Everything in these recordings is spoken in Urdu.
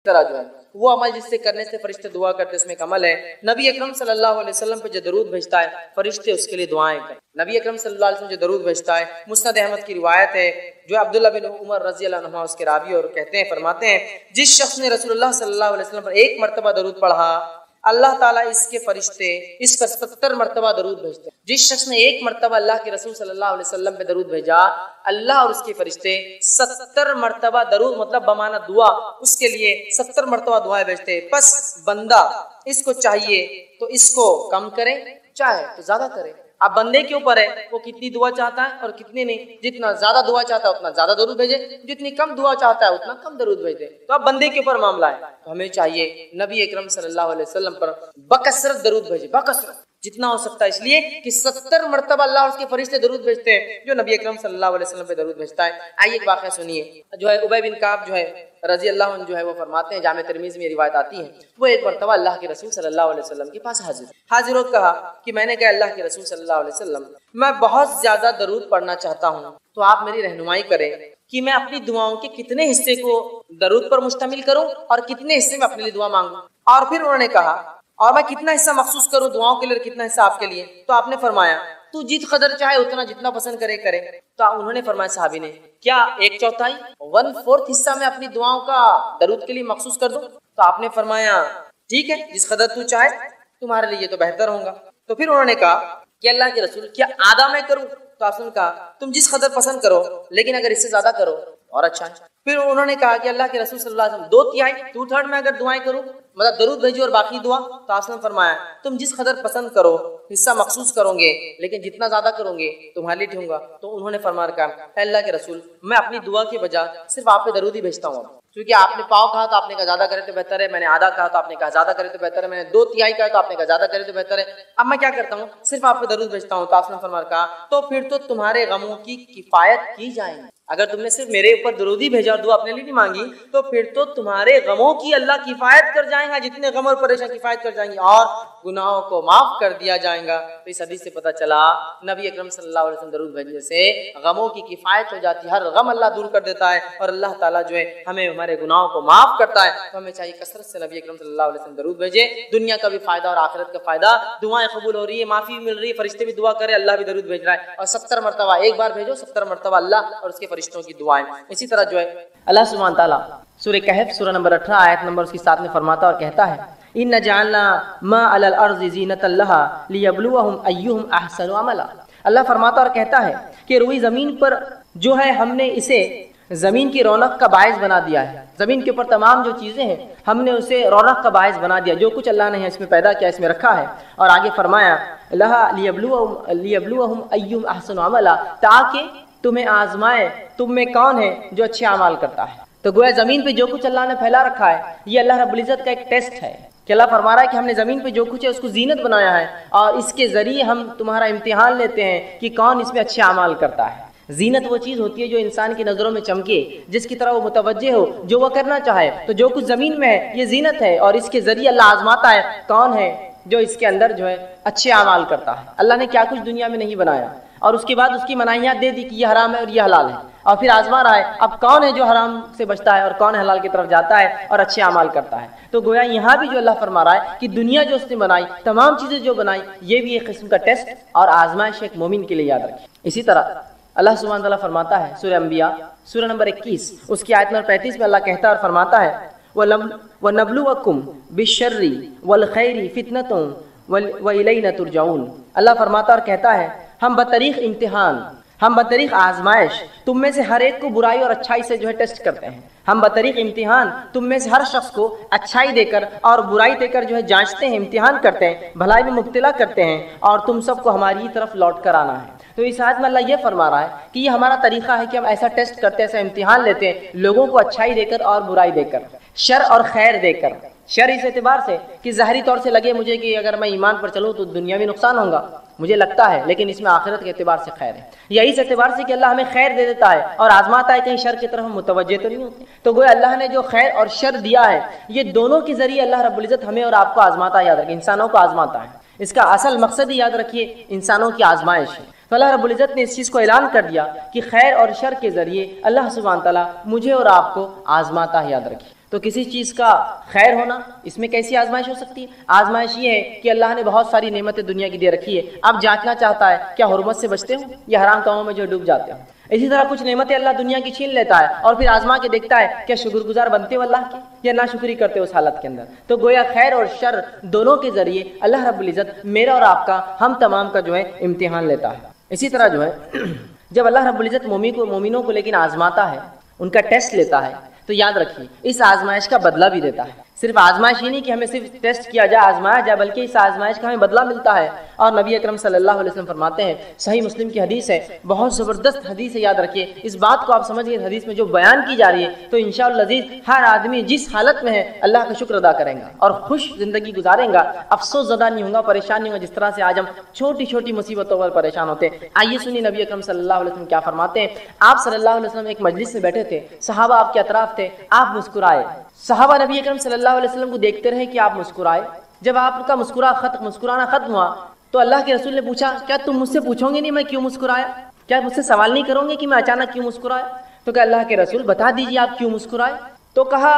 طرح جو ہے وہ عمل جس سے کرنے سے فرشتے دعا کرتے اس میں ایک عمل ہے، نبی اکرم صلی اللہ علیہ وسلم پہ جو درود بھیجتا ہے فرشتے اس کے لیے دعائیں کرتے. نبی اکرم صلی اللہ علیہ وسلم جو درود بھیجتا ہے، مسند احمد کی روایت ہے جو عبداللہ بن عمر رضی اللہ عنہ اس کے راوی اور کہتے ہیں، فرماتے ہیں جس شخص نے رسول اللہ صلی اللہ علیہ وسلم پر ایک مرتبہ درود پڑھا اللہ تعالیٰ اس کے فرشتے اس پر 70 مرتبہ درود بھیجتے ہیں. جس شخص نے ایک مرتبہ اللہ کے رسول صلی اللہ علیہ وسلم پہ درود بھیجا اللہ اور اس کے فرشتے 70 مرتبہ درود مطلب بمانا دعا اس کے لیے 70 مرتبہ دعائیں بھیجتے. پس بندہ اس کو چاہیے تو اس کو کم کرے، چاہے تو زیادہ کرے. اب بندے کے اوپر ہے وہ کتنی دعا چاہتا ہے اور کتنی نہیں. جتنا زیادہ دعا چاہتا ہے اتنا زیادہ درود بھیجے، جتنی کم دعا چاہتا ہے اتنا کم درود بھیج دے. تو اب بندے کے اوپر معاملہ ہے. تو ہمیں چاہیے نبی اکرم صلی اللہ علیہ وسلم پر بکثرت درود بھیجے، بکثرت جتنا ہو سکتا ہے، اس لیے کہ 70 مرتبہ اللہ اور اس کے فرشتے درود بھیجتے ہیں جو نبی اکرم صلی اللہ علیہ وسلم پہ درود بھیجتا ہے. آئیے ایک واقعہ سنیے. جو ہے ابی بن کعب جو ہے رضی اللہ عنہ جو ہے وہ فرماتے ہیں، جامع ترمذی میں یہ روایت آتی ہے، وہ ایک مرتبہ اللہ کے رسول صلی اللہ علیہ وسلم کے پاس حاضر ہو کہا کہ میں نے کہا اللہ کے رسول صلی اللہ علیہ وسلم میں بہت زیادہ درود پڑھنا چاہتا ہوں تو آپ میری رہنمائی کریں کہ میں اپنی دعاؤں کے کتنے حصے کو درود پر مشتمل کروں اور کتنے حصے میں اپنے لیے دعا مانگوں. اور پھر انہوں نے کہا اور میں کتنا حصہ مخصوص کروں دعاؤں کے لیے، کتنا حصہ آپ کے لیے. تو آپ نے فرمایا تو جت قدر چاہے اتنا، جتنا پسند کرے کرے. تو انہوں نے فرمایا صحابی نے کیا 1/4 1/4 حصہ میں اپنی دعاؤں کا درود کے لیے مخصوص کر دوں؟ تو آپ نے فرمایا ٹھیک ہے جس قدر تو چاہے، تمہارے لیے یہ تو بہتر ہوگا. تو پھر انہوں نے کہا کہ اللہ کے رسول کیا آدھا میں کروں؟ تو آپ نے کہا تم جس قدر پسند کرو لیکن اگر اس سے زیادہ کرو اور اچھا ہے. پھر انہوں نے کہا کہ اللہ کے رسول صلی اللہ علیہ وسلم 2/3 2/3 میں اگر دعائیں کروں مطلب درود بھیجو اور باقی دعا. تو آپ نے فرمایا تم جس قدر پسند کرو حصہ مخصوص کرو گے لیکن جتنا زیادہ کرو گے تمہارے لیے ٹھوں گا. تو انہوں نے فرمایا کہا اللہ کے رسول میں اپنی دعا کے بجائے صرف آپ پہ درود ہی بھیجتا ہوں. کیونکہ آپ نے پاؤ کہا تو آپ نے کہا زیادہ کرے تو بہتر ہے، میں نے آدھا کہا تو آپ نے کہا زیادہ کرے تو بہتر ہے، میں نے 2/3 کہا تو آپ نے کہا زیادہ کرے تو بہتر ہے. اب میں کیا کرتا ہوں صرف آپ پہ درود بھیجتا ہوں. تو آپ نے فرمایا کہا تو پھر تو تمہارے غموں کی کفایت کی جائے گی. اگر تم نے صرف میرے اوپر درود ہی بھیجا اور دعا اپنے لیے نہیں مانگی تو پھر تو تمہارے غموں کی اللہ کفایت کر جائیں گا، جتنے غم اور پریشان کفایت کر جائیں گی اور گناہوں کو معاف کر دیا جائے گا. تو اس حدیث سے پتہ چلا نبی اکرم صلی اللہ علیہ وسلم درود بھیجنے سے غموں کی کفایت ہو جاتی ہے، ہر غم اللہ دور کر دیتا ہے اور اللہ تعالیٰ جو ہے ہمیں ہمارے گناہوں کو معاف کرتا ہے. تو ہمیں چاہیے کثرت سے نبی اکرم صلی اللہ علیہ وسلم درود بھیجے. دنیا کا بھی فائدہ اور آخرت کا فائدہ، دعائیں قبول ہو رہی ہے، معافی مل رہی ہے، فرشتے بھی دعا کرے، اللہ بھی درود بھیج رہا ہے. اور 70 مرتبہ ایک بار بھیجو، 70 مرتبہ اللہ اور اس کے فرشتوں کی دعائیں. اسی طرح جو ہے اللہ سبحانہ تعالیٰ سورہ کہف سورہ نمبر 18 آیت نمبر اس کی 7 میں فرماتا اور کہتا ہے ان جعلنا ما علی الارض زینۃ لها لیبلوہم ایہم احسن عملا. اللہ فرماتا اور کہتا ہے کہ روئی زمین پر جو ہے ہم نے اسے زمین کی رونق کا باعث بنا دیا ہے. زمین کے اوپر تمام جو چیزیں ہیں ہم نے اسے رونق کا باعث بنا دیا، جو کچھ اللہ نے اس میں پیدا کیا اس میں رکھا ہے. اور آگے فرمایا لیبلوہم ایہم احسن عملا، تاکہ تمہیں آزمائے تم میں کون ہے جو اچھے اعمال کرتا ہے. تو گویا زمین پہ جو کچھ اللہ نے پھیلا رکھا ہے یہ اللہ رب العزت کا ایک ٹیسٹ ہے کہ اللہ فرما رہا ہے کہ ہم نے زمین پہ جو کچھ ہے اس کو زینت بنایا ہے اور اس کے ذریعے ہم تمہارا امتحان لیتے ہیں کہ کون اس میں اچھے اعمال کرتا ہے. زینت وہ چیز ہوتی ہے جو انسان کی نظروں میں چمکے، جس کی طرح وہ متوجہ ہو، جو وہ کرنا چاہے. تو جو کچھ زمین میں ہے یہ زینت ہے اور اس کے ذریعے اللہ آزماتا ہے کون ہے جو اس کے اندر جو ہے اچھے اعمال کرتا ہے. اللہ نے کیا کچھ دنیا میں نہیں بنایا اور اس کے بعد اس کی مناہیات دے دی کہ یہ حرام ہے اور یہ حلال ہے، اور پھر آزما رہا ہے اب کون ہے جو حرام سے بچتا ہے اور کون حلال کی طرف جاتا ہے اور اچھے اعمال کرتا ہے. تو گویا یہاں بھی جو اللہ فرما رہا ہے کہ دنیا جو اس نے بنائی، تمام چیزیں جو بنائی، یہ بھی ایک قسم کا ٹیسٹ اور آزمائش ایک مومن کے لیے یاد رکھیں. اسی طرح اللہ سبحانہ تعالیٰ فرماتا ہے سورہ انبیاء سورہ نمبر 21 اس کی آیت نمبر 35 میں اللہ کہتا ہے اور فرماتا ہے وَنَبْلُوَكُمْ بِالشَّرِّ وَالْخَيْرِ فِتْنَةٌ وَإِلَيْنَا تُرْجَعُونَ. اللہ فرماتا اور کہتا ہے ہم بطریق امتحان، ہم بطریق آزمائش تم میں سے ہر ایک کو برائی اور اچھائی سے جو ہے ٹیسٹ کرتے ہیں. ہم بطریق امتحان تم میں سے ہر شخص کو اچھائی دے کر اور برائی دے کر جو ہے جانچتے ہیں، امتحان کرتے ہیں، بھلائی میں مبتلا کرتے ہیں اور تم سب کو ہماری طرف لوٹ کر آنا ہے. تو اس آیت میں اللہ یہ فرما رہا ہے کہ یہ ہمارا طریقہ ہے کہ ہم ایسا ٹیسٹ کرتے ہیں، ایسا امتحان لیتے ہیں لوگوں کو اچھائی دے کر اور برائی دے کر، شر اور خیر دے کر. شر اس اعتبار سے کہ ظاہری طور سے لگے مجھے کہ اگر میں ایمان پر چلوں تو دنیا میں نقصان ہوگا، مجھے لگتا ہے، لیکن اس میں آخرت کے اعتبار سے خیر ہے. یا اس اعتبار سے کہ اللہ ہمیں خیر دے دیتا ہے اور آزماتا ہے کہیں شر کی طرف ہم متوجہ تو نہیں ہوتے. تو گویا اللہ نے جو خیر اور شر دیا ہے یہ دونوں کے ذریعے اللہ رب العزت ہمیں اور آپ کو آزماتا ہے. یاد رکھیں انسانوں کو آزماتا ہے، اس کا اصل مقصد ہی یاد رکھیے انسانوں کی آزمائش ہے. تو اللہ رب العزت نے اس چیز کو اعلان کر دیا کہ خیر اور شر کے ذریعے اللہ سبحانہ تعالیٰ مجھے اور آپ کو آزماتا ہے. یاد رکھیے تو کسی چیز کا خیر ہونا اس میں کیسی آزمائش ہو سکتی ہے؟ آزمائش یہ ہے کہ اللہ نے بہت ساری نعمتیں دنیا کی دے رکھی ہے، اب جانچنا چاہتا ہے کیا حرمت سے بچتے ہو یا حرام کاموں میں جو ڈوب جاتے ہو۔ اسی طرح کچھ نعمتیں اللہ دنیا کی چھین لیتا ہے اور پھر آزما کے دیکھتا ہے کیا شکر گزار بنتے ہو اللہ کے یا ناشکری کرتے ہو اس حالت کے اندر۔ تو گویا خیر اور شر دونوں کے ذریعے اللہ رب العزت میرا اور آپ کا، ہم تمام کا جو ہے امتحان لیتا ہے۔ اسی طرح جو ہے جب اللہ رب العزت مومنوں کو لیکن آزماتا ہے، ان کا ٹیسٹ لیتا ہے، تو یاد رکھیے اس آزمائش کا بدلہ بھی دیتا ہے۔ صرف آزمائش ہی نہیں کہ ہمیں صرف ٹیسٹ کیا جائے، آزمایا جائے، بلکہ اس آزمائش کا ہمیں بدلہ ملتا ہے۔ اور نبی اکرم صلی اللہ علیہ وسلم فرماتے ہیں، صحیح مسلم کی حدیث ہے، بہت زبردست حدیث ہے، یاد رکھیے اس بات کو آپ سمجھیے، حدیث میں جو بیان کی جا رہی ہے تو انشاءاللہ العزیز ہر آدمی جس حالت میں ہے اللہ کا شکر ادا کرے گا اور خوش زندگی گزارے گا، افسوس زدہ نہیں ہوگا، پریشان نہیں ہوگا، جس طرح سے آج ہم چھوٹی چھوٹی مصیبتوں پر پریشان ہوتے ہیں۔ آئیے سنیے نبی اکرم صلی اللہ علیہ وسلم کیا فرماتے ہیں۔ آپ صلی اللہ علیہ وسلم ایک مجلس میں بیٹھے تھے، صحابہ آپ کے اطراف تھے، آپ مسکرائے، صحابہ نبی اکرم صلی اللہ علیہ وسلم کو دیکھتے رہے کہ آپ مسکرائے۔ جب آپ کا مسکرانا ختم ہوا تو اللہ کے رسول نے پوچھا، کیا تم مجھ سے پوچھو گے نہیں میں کیوں مسکرایا؟ کیا مجھ سے سوال نہیں کرو گے کہ میں اچانک کیوں مسکرایا؟ تو کہ اللہ کے رسول بتا دیجیے آپ کیوں مسکرائے؟ تو کہا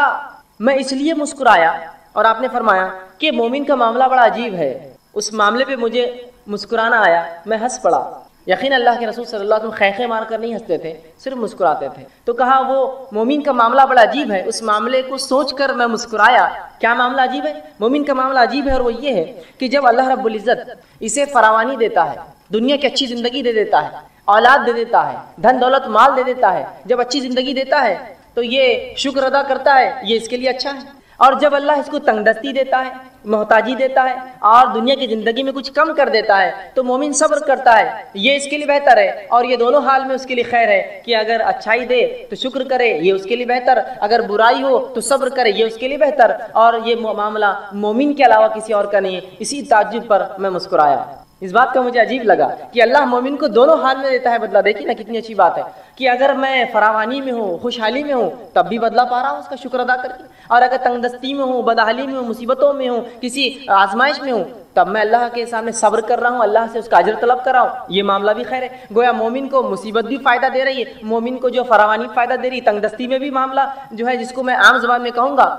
میں اس لیے مسکرایا، اور آپ نے فرمایا کہ مومن کا معاملہ بڑا عجیب ہے، اس معاملے پہ مجھے مسکرانا آیا، میں ہنس پڑا۔ یقین اللہ کے رسول صلی اللہ علیہ وسلم خیخے مار کر نہیں ہنستے تھے، صرف مسکراتے تھے۔ تو کہا وہ مومن کا معاملہ بڑا عجیب ہے، اس معاملے کو سوچ کر میں مسکرایا۔ کیا معاملہ عجیب ہے؟ مومن کا معاملہ عجیب ہے، اور وہ یہ ہے کہ جب اللہ رب العزت اسے فراوانی دیتا ہے، دنیا کی اچھی زندگی دے دیتا ہے، اولاد دے دیتا ہے، دھن دولت مال دے دیتا ہے، جب اچھی زندگی دیتا ہے تو یہ شکر ادا کرتا ہے، یہ اس کے لیے اچھا ہے۔ اور جب اللہ اس کو تنگ دستی دیتا ہے، محتاجی دیتا ہے اور دنیا کی زندگی میں کچھ کم کر دیتا ہے تو مومن صبر کرتا ہے، یہ اس کے لیے بہتر ہے، اور یہ دونوں حال میں اس کے لیے خیر ہے کہ اگر اچھائی دے تو شکر کرے، یہ اس کے لیے بہتر، اگر برائی ہو تو صبر کرے، یہ اس کے لیے بہتر۔ اور یہ معاملہ مومن کے علاوہ کسی اور کا نہیں ہے۔ اسی تعجب پر میں مسکرایا، اس بات کا مجھے عجیب لگا کہ اللہ مومن کو دونوں حال میں دیتا ہے بدلہ۔ دیکھیے نا کتنی اچھی بات ہے کہ اگر میں فراوانی میں ہوں، خوشحالی میں ہوں، تب بھی بدلہ پا رہا ہوں اس کا شکر ادا کر کے، اور اگر تنگ دستی میں ہوں، بدحالی میں ہوں، مصیبتوں میں ہوں، کسی آزمائش میں ہوں، تب میں اللہ کے سامنے صبر کر رہا ہوں، اللہ سے اس کا اجر طلب کر رہا ہوں، یہ معاملہ بھی خیر ہے۔ گویا مومن کو مصیبت بھی فائدہ دے رہی ہے، مومن کو جو فراوانی فائدہ دے رہی ہے، تنگ دستی میں بھی معاملہ جو ہے جس کو میں عام زبان میں کہوں گا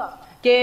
کہ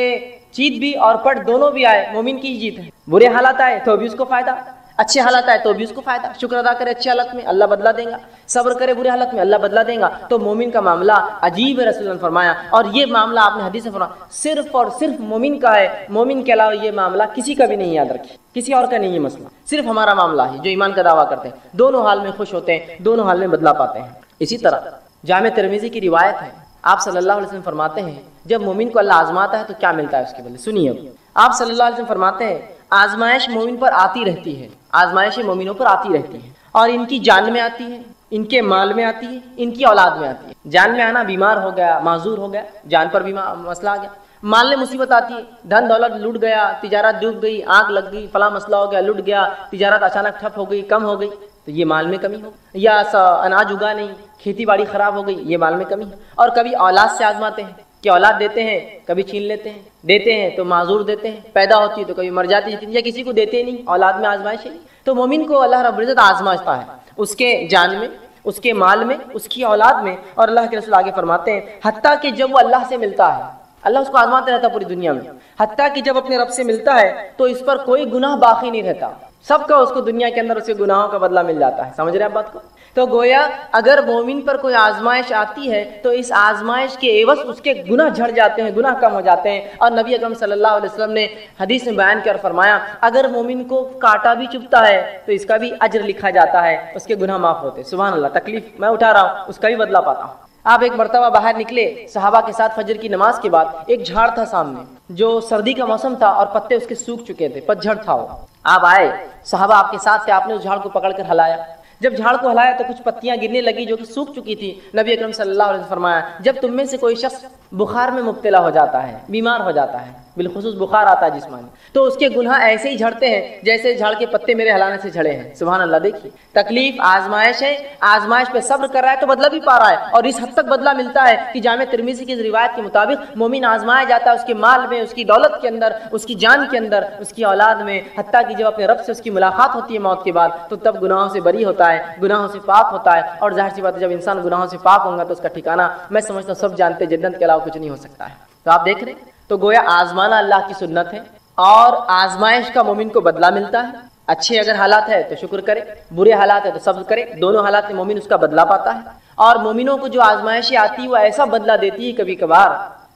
جیت بھی اور پٹ دونوں بھی آئے، مومن کی جیت ہے۔ برے حالات آئے تو بھی اس کو فائدہ، اچھے حالات آئے تو بھی اس کو فائدہ، شکر ادا کرے اچھے حالت میں اللہ بدلہ دے گا، صبر کرے برے حالت میں اللہ بدلہ دے گا۔ تو مومن کا معاملہ عجیب ہے، رسول اللہ نے فرمایا، اور یہ معاملہ آپ نے حدیث میں فرمایا صرف اور صرف مومن کا ہے، مومن کے علاوہ یہ معاملہ کسی کا بھی نہیں، یاد رکھیے کسی اور کا نہیں یہ مسئلہ، صرف ہمارا معاملہ ہے جو ایمان کا دعویٰ کرتے ہیں، دونوں حال میں خوش ہوتے ہیں، دونوں حال میں بدلہ پاتے ہیں۔ اسی طرح جامع ترمذی کی روایت ہے، آپ صلی اللہ علیہ وسلم فرماتے ہیں جب مومن کو اللہ آزماتا ہے تو کیا ملتا ہے اس کے بدلے، سنیے آپ صلی اللہ علیہ وسلم فرماتے ہیں آزمائش مومن پر آتی رہتی ہے، آزمائشیں مومنوں پر آتی رہتی ہیں، اور ان کی جان میں آتی ہے، ان کے مال میں آتی ہے، ان کی اولاد میں آتی ہے۔ جان میں آنا بیمار ہو گیا، معذور ہو گیا، جان پر بھی مسئلہ آ گیا، مال میں مصیبت آتی ہے، دھن دولت لوٹ گیا، تجارت ڈوب گئی، آگ لگ گئی، فلاں مسئلہ ہو گیا، لٹ گیا، تجارت اچانک ٹھپ ہو گئی، کم ہو گئی، تو یہ مال میں کمی ہو، یا اناج اگا نہیں، کھیتی باڑی خراب ہو گئی، یہ مال میں کمی ہے۔ اور کبھی اولاد سے آزماتے ہیں کہ اولاد دیتے ہیں کبھی چھین لیتے ہیں، دیتے ہیں تو معذور دیتے ہیں، پیدا ہوتی ہے تو کبھی مر جاتی ہے، یا کسی کو دیتے نہیں، اولاد میں آزمائش ہے۔ تو مومن کو اللہ رب العزت آزمائشتا ہے، اس کے جان میں، اس کے مال میں، اس کی اولاد میں، اور اللہ کے رسول آگے فرماتے ہیں حتیٰ کہ جب وہ اللہ سے ملتا ہے، اللہ اس کو آزماتے رہتا پوری دنیا میں، حتیٰ کہ جب اپنے رب سے ملتا ہے تو اس پر کوئی گناہ باقی نہیں رہتا، سب کا اس کو دنیا کے اندر اس کے گناہوں کا بدلہ مل جاتا ہے۔ سمجھ رہے ہیں بات کو؟ تو گویا اگر مومن پر کوئی آزمائش آتی ہے تو اس آزمائش کے عوض اس کے گناہ جھڑ جاتے ہیں، گناہ کم ہو جاتے ہیں۔ اور نبی اکرم صلی اللہ علیہ وسلم نے حدیث میں بیان کر فرمایا اگر مومن کو کانٹا بھی چبھتا ہے تو اس کا بھی اجر لکھا جاتا ہے، اس کے گناہ معاف ہوتے۔ سبحان اللہ، تکلیف میں اٹھا رہا ہوں اس کا بھی بدلہ پاتا ہوں۔ آپ ایک مرتبہ باہر نکلے صحابہ کے ساتھ فجر کی نماز کے بعد، ایک جھاڑ تھا سامنے جو سردی کا موسم تھا اور پتے اس کے سوکھ چکے تھے، پتجھڑ تھا وہ۔ آپ آئے، صحابہ آپ کے ساتھ تھے، آپ نے اس جھاڑ کو پکڑ کر ہلایا، جب جھاڑ کو ہلایا تو کچھ پتیاں گرنے لگی جو کہ سوکھ چکی تھی۔ نبی اکرم صلی اللہ علیہ وسلم فرمایا جب تم میں سے کوئی شخص بخار میں مبتلا ہو جاتا ہے، بیمار ہو جاتا ہے، بالخصوص بخار آتا ہے جسمانی، تو اس کے گناہ ایسے ہی جھڑتے ہیں جیسے جھاڑ کے پتے میرے ہلانے سے جھڑے ہیں۔ سبحان اللہ، دیکھیے تکلیف آزمائش ہے، آزمائش پہ صبر کر رہا ہے تو بدلہ بھی پا رہا ہے، اور اس حد تک بدلہ ملتا ہے کہ جامع ترمذی کی روایت کے مطابق مومن آزمایا جاتا ہے اس کے مال میں، اس کی دولت کے اندر، اس کی جان کے اندر، اس کی اولاد میں، حتیٰ کہ جب اپنے رب سے اس کی ملاقات ہوتی ہے موت کے بعد تو تب گناہوں سے بری ہوتا ہے، گناہوں سے پاک ہوتا ہے۔ اور ظاہر سی بات ہے جب انسان گناہوں سے پاک ہوگا تو اس کا ٹھکانہ میں سمجھتا ہوں سب جانتے جنت کے علاوہ کچھ نہیں ہو سکتا ہے۔ تو آپ دیکھ رہے ہیں، تو گویا آزمانا اللہ کی سنت ہے، اور آزمائش کا مومن کو بدلہ ملتا ہے۔ اچھے اگر حالات ہے تو شکر کرے، برے حالات ہے تو صبر کرے، دونوں حالات میں مومن اس کا بدلہ پاتا ہے۔ اور مومنوں کو جو آزمائشیں آتی ہیں وہ ایسا بدلہ دیتی ہے کبھی کبھار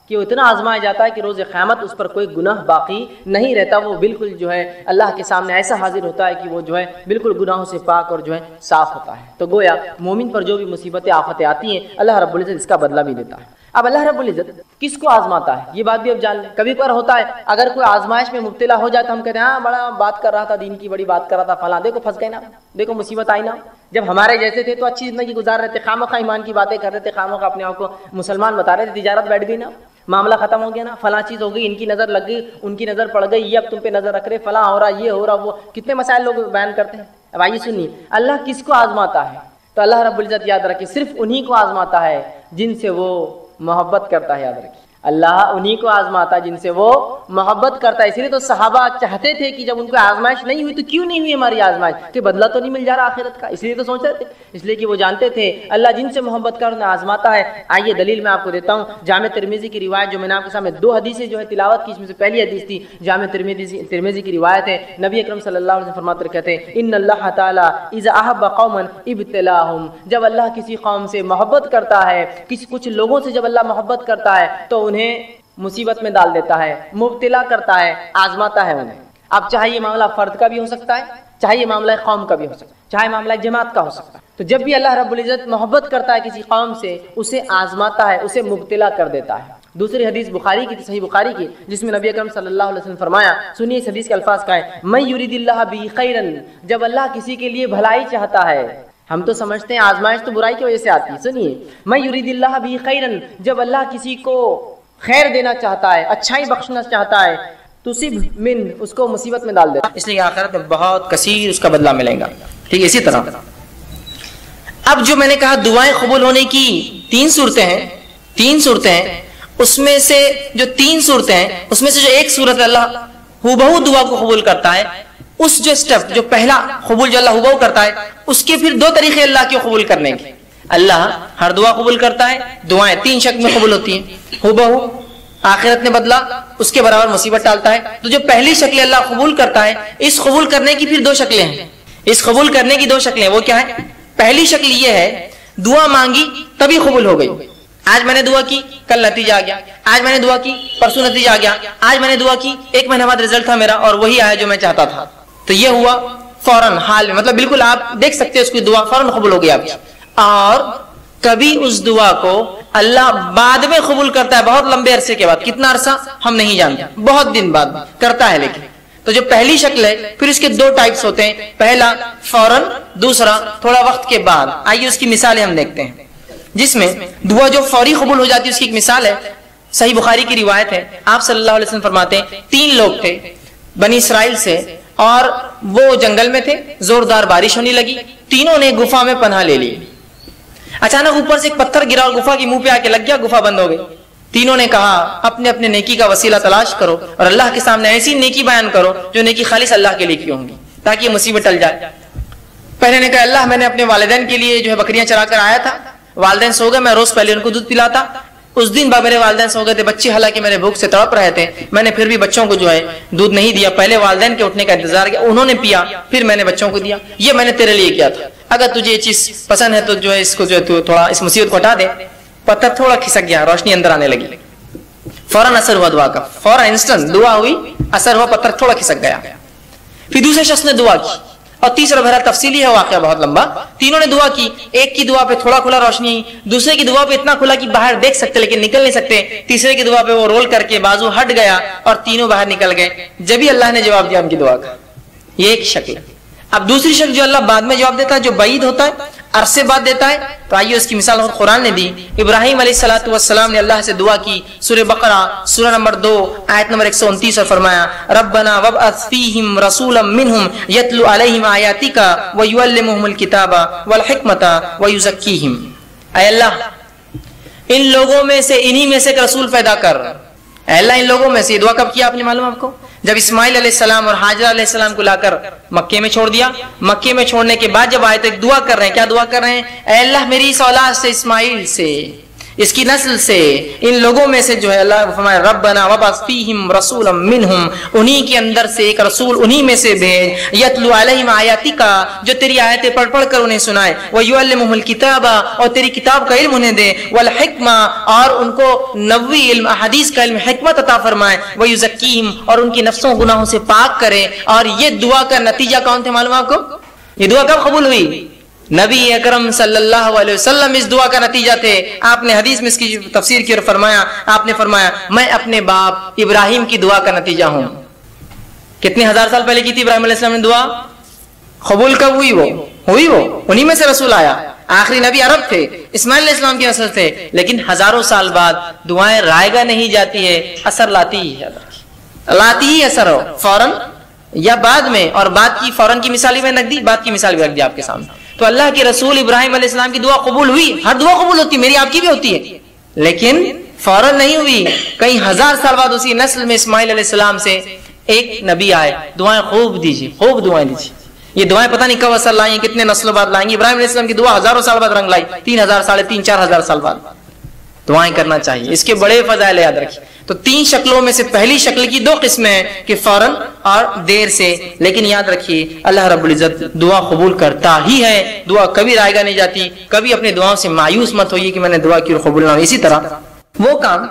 کہ وہ اتنا آزمایا جاتا ہے کہ روز قیامت اس پر کوئی گناہ باقی نہیں رہتا، وہ بالکل جو ہے اللہ کے سامنے ایسا حاضر ہوتا ہے کہ وہ جو ہے بالکل گناہوں سے پاک اور جو ہے صاف ہوتا ہے۔ تو گویا مومن پر جو بھی مصیبتیں آفتیں آتی ہیں اللہ رب العزت اس کا بدلہ بھی دیتا ہے۔ اب اللہ رب العزت کس کو آزماتا ہے یہ بات بھی اب جان لیں۔ کبھی کبھار ہوتا ہے اگر کوئی آزمائش میں مبتلا ہو جائے تو ہم کہتے ہیں ہاں بڑا بات کر رہا تھا، دین کی بڑی بات کر رہا تھا، فلاں دیکھو پھنس گئے نا، دیکھو مصیبت آئی نا۔ جب ہمارے جیسے تھے تو اچھی زندگی گزار رہے تھے، خامخواہ ایمان کی باتیں کر رہے تھے، خامخواہ اپنے آپ کو مسلمان بتا رہے تھے، تجارت بیٹھ گئی نا، معاملہ ختم ہو گیا نا، فلاں چیز ہو گئی، ان کی نظر لگ گئی، ان کی نظر پڑ گئی، یہ اب تم پہ نظر رکھ رہے، فلاں ہو رہا، یہ ہو رہا، وہ کتنے مسائل لوگ بیان کرتے ہیں۔ اب آئیے سنیے اللہ کس کو آزماتا ہے، تو اللہ رب العزت یاد رکھے صرف انہی کو آزماتا ہے جن سے وہ محبت کرتا ہے۔ یاد رکھیے اللہ انہی کو آزماتا ہے جن سے وہ محبت کرتا ہے۔ اس لیے تو صحابہ چاہتے تھے کہ جب ان کو آزمائش نہیں ہوئی تو کیوں نہیں ہوئی ہماری آزمائش، کہ بدلہ تو نہیں مل جا رہا آخرت کا، اس لیے تو سوچ رہے تھے، اس لیے کہ وہ جانتے تھے اللہ جن سے محبت کر انہیں آزماتا ہے۔ آئیے دلیل میں آپ کو دیتا ہوں، جامع ترمذی کی روایت جو میں نے آپ کے سامنے دو حدیثیں جو ہے تلاوت کی، اس میں سے پہلی حدیث تھی جامع ترمذی کی روایت ہے، نبی اکرم صلی اللہ علیہ وسلم فرماتے کہتے ہیں ان اللہ تعالی اذا احب قوما ابتلاهم، جب اللہ کسی قوم سے محبت کرتا ہے، کچھ لوگوں سے جب اللہ محبت کرتا ہے تو انہیں مصیبت میں ڈال دیتا ہے، مبتلا کرتا ہے، آزماتا ہے انہیں۔ اب چاہے یہ معاملہ فرد کا بھی ہو سکتا ہے، چاہے یہ معاملہ قوم کا بھی ہو سکتا ہے، چاہے معاملہ جماعت کا ہو سکتا ہے۔ تو جب بھی اللہ رب العزت محبت کرتا ہے کسی قوم سے، اسے آزماتا ہے، اسے مبتلا کر دیتا ہے۔ دوسری حدیث بخاری کی، صحیح بخاری کی، جس میں نبی اکرم صلی اللہ علیہ وسلم فرمایا، سنیے اس حدیث کے الفاظ کا ہے، من یرید اللہ بہ خیرا، جب اللہ کسی کے لیے بھلائی چاہتا ہے، ہم تو سمجھتے ہیں آزمائش تو برائی کی وجہ سے آتی ہے، سنیے من یرید اللہ بہ خیرا، جب اللہ کسی کو خیر دینا چاہتا ہے، اچھائی بخشنا چاہتا ہے، تصب من، اس کو مصیبت میں ڈال دیتا ہے، اس لیے آخرت میں بہت کثیر اس کا بدلہ ملے گا۔ ٹھیک ہے، اسی طرح اب جو میں نے کہا دعائیں قبول ہونے کی تین صورتیں ہیں، اس میں سے جو تین صورتیں ہیں اس میں سے جو ایک صورت اللہ ہو دعا کو قبول کرتا ہے، اس جو سٹیپ جو پہلا قبول جو اللہ ہو کرتا ہے، اس کے پھر دو طریقے اللہ کے قبول کرنے کے۔ اللہ ہر دعا قبول کرتا ہے، دعائیں تین شکل میں قبول ہوتی ہیں، ہو آخرت میں بدلہ، اس کے برابر مصیبت ڈالتا ہے۔ تو جو پہلی شکل اللہ قبول کرتا ہے، اس قبول کرنے کی پھر دو شکلیں ہیں، اس قبول کرنے کی دو شکلیں، وہ کیا ہے؟ پہلی شکل یہ ہے دعا مانگی تبھی قبول ہو گئی، آج میں نے دعا کی کل نتیجہ آ گیا، آج میں نے دعا کی پرسوں نتیجہ آ گیا، آج میں نے دعا کی ایک مہینہ بعد رزلٹ تھا میرا اور وہی آیا جو میں چاہتا تھا، تو یہ ہوا فوراً حال میں، مطلب بالکل آپ دیکھ سکتے ہیں اس کی دعا فوراً قبول ہو گئی آپ کی۔ اور کبھی اس دعا کو اللہ بعد میں قبول کرتا ہے، بہت لمبے عرصے کے بعد، کتنا عرصہ ہم نہیں جانتے، بہت دن بعد کرتا ہے لیکن۔ تو جو پہلی شکل ہے پھر اس کے دو ٹائپس ہوتے ہیں، پہلا فوراً، دوسرا تھوڑا وقت کے بعد۔ آئیے اس کی مثالیں ہم دیکھتے ہیں، جس میں دعا جو فوری قبول ہو جاتی ہے اس کی ایک مثال ہے، صحیح بخاری کی روایت ہے، آپ صلی اللہ علیہ وسلم فرماتے ہیں تین لوگ تھے بنی اسرائیل سے، اور وہ جنگل میں تھے، زوردار بارش ہونے لگی، تینوں نے گفا میں پناہ لے لی، اچانک اوپر سے ایک پتھر گرا اور گفا کی منہ پہ آ کے لگ گیا، گفا بند ہو گئی۔ تینوں نے کہا اپنے اپنے نیکی کا وسیلہ تلاش کرو اور اللہ کے سامنے ایسی نیکی بیان کرو جو نیکی خالص اللہ کے لیے کی ہوں گی تاکہ یہ مصیبت ٹل جائے۔ پہلے نے کہا اللہ میں نے اپنے والدین کے لیے جو ہے بکریاں چرا کر آیا تھا، والدین سو گئے، میں روز پہلے ان کو دودھ پلاتا، اس دن بعد میرے والدین سو گئے تھے، بچے حالانکہ میرے بھوک سے تڑپ رہے تھے، میں نے پھر بھی بچوں کو جو ہے دودھ نہیں دیا، پہلے والدین کے اٹھنے کا انتظار کیا، انہوں نے پیا، پھر میں نے بچوں کو دیا، یہ میں نے تیرے لیے کیا تھا، اگر تجھے یہ چیز پسند ہے تو جو ہے اس کو جو ہے تو تھوڑا اس مصیبت کو ہٹا دے۔ پتھر تھوڑا کھسک گیا، روشنی اندر آنے لگی، فوراً اثر ہوا دعا کا، فوراً انسٹنٹ دعا ہوئی، اثر ہوا، پتھر تھوڑا کھسک گیا۔ پھر دوسرے شخص نے دعا کی، اور تیسرا بہرحال تفصیلی ہے واقعہ بہت لمبا، تینوں نے دعا کی، ایک کی دعا پہ تھوڑا کھلا روشنی، دوسرے کی دعا پہ اتنا کھلا کہ باہر دیکھ سکتے لیکن نکل نہیں سکتے، تیسرے کی دعا پہ وہ رول کر کے بازو ہٹ گیا اور تینوں باہر نکل گئے، جبھی اللہ نے جواب دیا ان کی دعا کا۔ یہ ایک شکل۔ اب دوسری شکل جو اللہ بعد میں جواب دیتا ہے، جو بعید ہوتا ہے، عرصے بعد دیتا ہے، تو آئیے اس کی مثال قرآن نے دی۔ ابراہیم علیہ السلام نے اللہ سے دعا کی، سورہ بقرہ سورہ نمبر 2 آیت نمبر 129 اور فرمایا ربنا وابعث فیہم رسولا منہم یتلو علیہم آیاتک ویعلمہم الکتاب والحکمت ویزکیہم، اے اللہ ان لوگوں میں سے انہی میں سے ایک رسول پیدا کر۔ اے اللہ ان لوگوں میں سے، یہ دعا کب کیا آپ نے معلوم آپ کو؟ جب اسماعیل علیہ السلام اور حاجرہ علیہ السلام کو لا کر مکے میں چھوڑ دیا، مکے میں چھوڑنے کے بعد جب آئے تو ایک دعا کر رہے ہیں، کیا دعا کر رہے ہیں؟ اے اللہ میری اس اولاد سے، اسماعیل سے، اس کی نسل سے، ان لوگوں میں سے جو ہے اللہ فرمائے ربنا وبعث فیہم رسولا منہم، انہی کے اندر سے ایک رسول انہی میں سے بھیج، یتلو علیہم آیاتک، جو تیری آیتیں پڑھ پڑھ کر انہیں سنائے، ویعلمہم الکتاب، اور تیری کتاب کا علم انہیں دے، والحکمہ، اور ان کو نبوی علم احادیث کا علم حکمت عطا فرمائے، ویزکیہم، اور ان کی نفسوں گناہوں سے پاک کرے۔ اور یہ دعا کا نتیجہ کون تھے معلوم آپ کو؟ یہ دعا کب قبول ہوئی؟ نبی اکرم صلی اللہ علیہ وسلم اس دعا کا نتیجہ تھے۔ آپ نے حدیث میں اس کی تفسیر کی اور فرمایا، آپ نے فرمایا میں اپنے باپ ابراہیم کی دعا کا نتیجہ ہوں۔ کتنے ہزار سال پہلے کی تھی ابراہیم علیہ السلام نے دعا؟ قبول کب ہوئی؟ وہ انہی میں سے رسول آیا، آخری نبی عرب تھے، اسماعیل علیہ السلام کی نسل تھے، لیکن ہزاروں سال بعد دعائیں رائگاں نہیں جاتی ہے، اثر لاتی ہی اثر ہو فوراً یا بعد میں، اور بعد کی فوراً کی مثال بھی میں رکھ دی، بعد کی مثال بھی رکھ دی آپ کے سامنے۔ تو اللہ کے رسول ابراہیم علیہ السلام کی دعا قبول ہوئی، ہر دعا قبول ہوتی ہے، میری آپ کی بھی ہوتی ہے، لیکن فوراً نہیں ہوئی، کئی ہزار سال بعد اسی نسل میں اسماعیل علیہ السلام سے ایک نبی آئے، دعائیں خوب دیجیے، خوب دعائیں دیجیے۔ یہ دعائیں پتہ نہیں کب اثر لائیں، کتنے نسلوں بعد لائیں گی۔ ابراہیم علیہ السلام کی دعا ہزاروں سال بعد رنگ لائی، 3000 ساڑھے 3 4 ہزار سال بعد۔ دعائیں کرنا چاہیے، اس کے بڑے فضائل یاد رکھیے۔ تو 3 شکلوں میں سے پہلی شکل کی 2 قسمیں ہیں کہ فوراً اور دیر سے، لیکن یاد رکھیے اللہ رب العزت دعا قبول کرتا ہی ہے، دعا کبھی رائگاں نہیں جاتی۔ کبھی اپنے دعاؤں سے مایوس مت ہوئیے کہ میں نے دعا کی اور قبول نہ ہوئی۔ اسی طرح وہ کام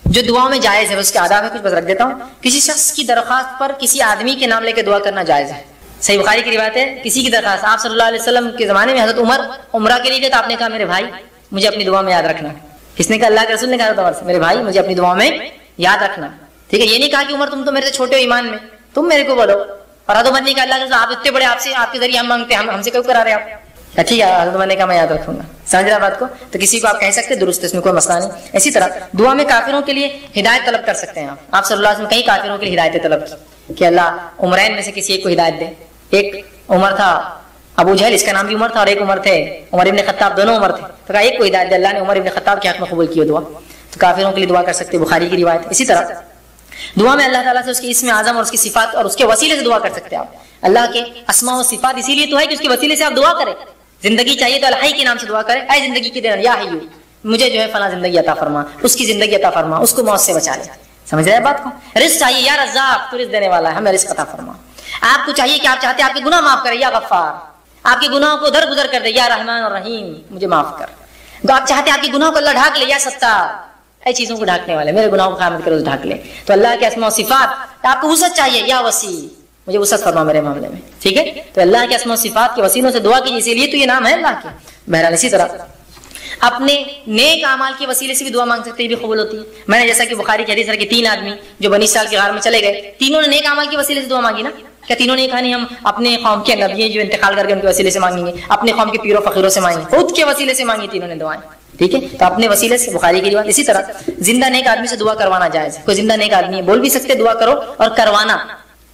جو دعاؤں میں جائز ہے، اس کے آداب ہے، کچھ بس رکھ دیتا ہوں۔ کسی شخص کی درخواست پر کسی آدمی کے نام لے کے دعا کرنا جائز ہے۔ صحیح بخاری کی روایت ہے، کسی کی درخواست، آپ صلی اللہ علیہ وسلم کے زمانے میں حضرت عمر عمرہ کے لیے گئے تو آپ نے کہا میرے بھائی مجھے اپنی دعا میں یاد رکھنا۔ کس نے کہا؟ اللہ کے رسول نے کہا عمر سے میرے بھائی مجھے اپنی دعا میں یاد رکھنا، ٹھیک ہے؟ یہ نہیں کہا کہ عمر تم تو میرے سے چھوٹے ہو ایمان میں، تم میرے کو بولو۔ اور حضرت عمر نے کہا اللہ کے رسول آپ اتنے بڑے، آپ سے آپ کے ذریعے ہم مانگتے ہیں، ہم سے کیوں کرا رہے آپ؟ ٹھیک ہے، حضرت عمر نے کہا میں یاد رکھوں گا۔ سمجھ رہا بات کو؟ تو کسی کو آپ کہہ سکتے درست، اس میں کوئی مسئلہ نہیں۔ اسی طرح دعا میں کافروں کے لیے ہدایت طلب کر سکتے ہیں آپ صلی اللہ علیہ وسلم کئی کافروں کے لیے ہدایتیں طلب کی کہ اللہ عمرین میں سے کسی ایک کو ہدایت دے۔ ایک عمر تھا ابو جہل، اس کا نام بھی عمر تھا، اور ایک عمر تھے عمر ابن خطاب، دونوں عمر تھے، تو کہا ایک کو ہدایت دے۔ اللہ نے عمر ابن خطاب کے حق میں قبول کی دعا، تو کافروں کے لیے دعا کر سکتے، بخاری کی روایت۔ اسی طرح دعا میں اللہ تعالیٰ سے اس کے اسم اعظم اور اس کی صفات اور اس کے وسیلے سے دعا کر سکتے ہیں آپ۔ اللہ کے اسماء و صفات اسی لیے تو ہے کہ اس کے وسیلے سے آپ دعا کریں۔ زندگی چاہیے تو الحی کے نام سے دعا کریں، اے زندگی کی دینا یا حیو مجھے جو ہے فلاں زندگی عطا فرما، اس کی زندگی عطا فرما، اس کو موت سے بچا لے۔ سمجھ رہے ہیں بات کو؟ رزق چاہیے یا رزاق تو رزق دینے والا ہے، ہمیں رزق عطا فرما۔ آپ کو چاہیے کہ آپ چاہتے ہیں آپ کے گناہ معاف کرے یا غفار، آپ کے گناہوں کو درگزر کر دے یا رحمان اور رحیم مجھے معاف کر۔ آپ چاہتے ہیں آپ کے گناہوں کو اللہ ڈھانک لے یا ستار، اے چیزوں کو ڈھانکنے والے میرے گناہوں کو قیامت کے روز ڈھانک لے۔ تو اللہ کے اسماء و صفات، آپ کو وسعت چاہیے یا وسیع مجھے وسعت فرما میرے معاملے میں، ٹھیک ہے؟ تو اللہ کے اسماء و صفات کے وسیلوں سے دعا کیجیے، اسی لیے تو یہ نام ہے اللہ کے۔ بہرحال اسی طرح اپنے نیک اعمال کے وسیلے سے بھی دعا مانگ سکتے ہیں، یہ بھی قبول ہوتی ہے۔ میں نے جیسا کہ بخاری کی حدیث ہے کہ 3 آدمی جو بنی اسرائیل کے غار میں چلے گئے، تینوں نے نیک اعمال کے وسیلے سے دعا مانگی نا؟ کیا تینوں نے کہا نہیں ہم اپنے قوم کے نبی جو انتقال کر کے ان کے وسیلے سے مانگیں گے، اپنے قوم کے پیروں فقیروں سے مانگیں گے، خود کے وسیلے سے مانگی تینوں نے دعائیں، ٹھیک ہے؟ تو اپنے وسیلے سے، بخاری کی روایت۔ اسی طرح زندہ نیک آدمی سے دعا کروانا جائز ہے۔ کوئی زندہ نیک آدمی ہے، بول بھی سکتے دعا کرو، اور کروانا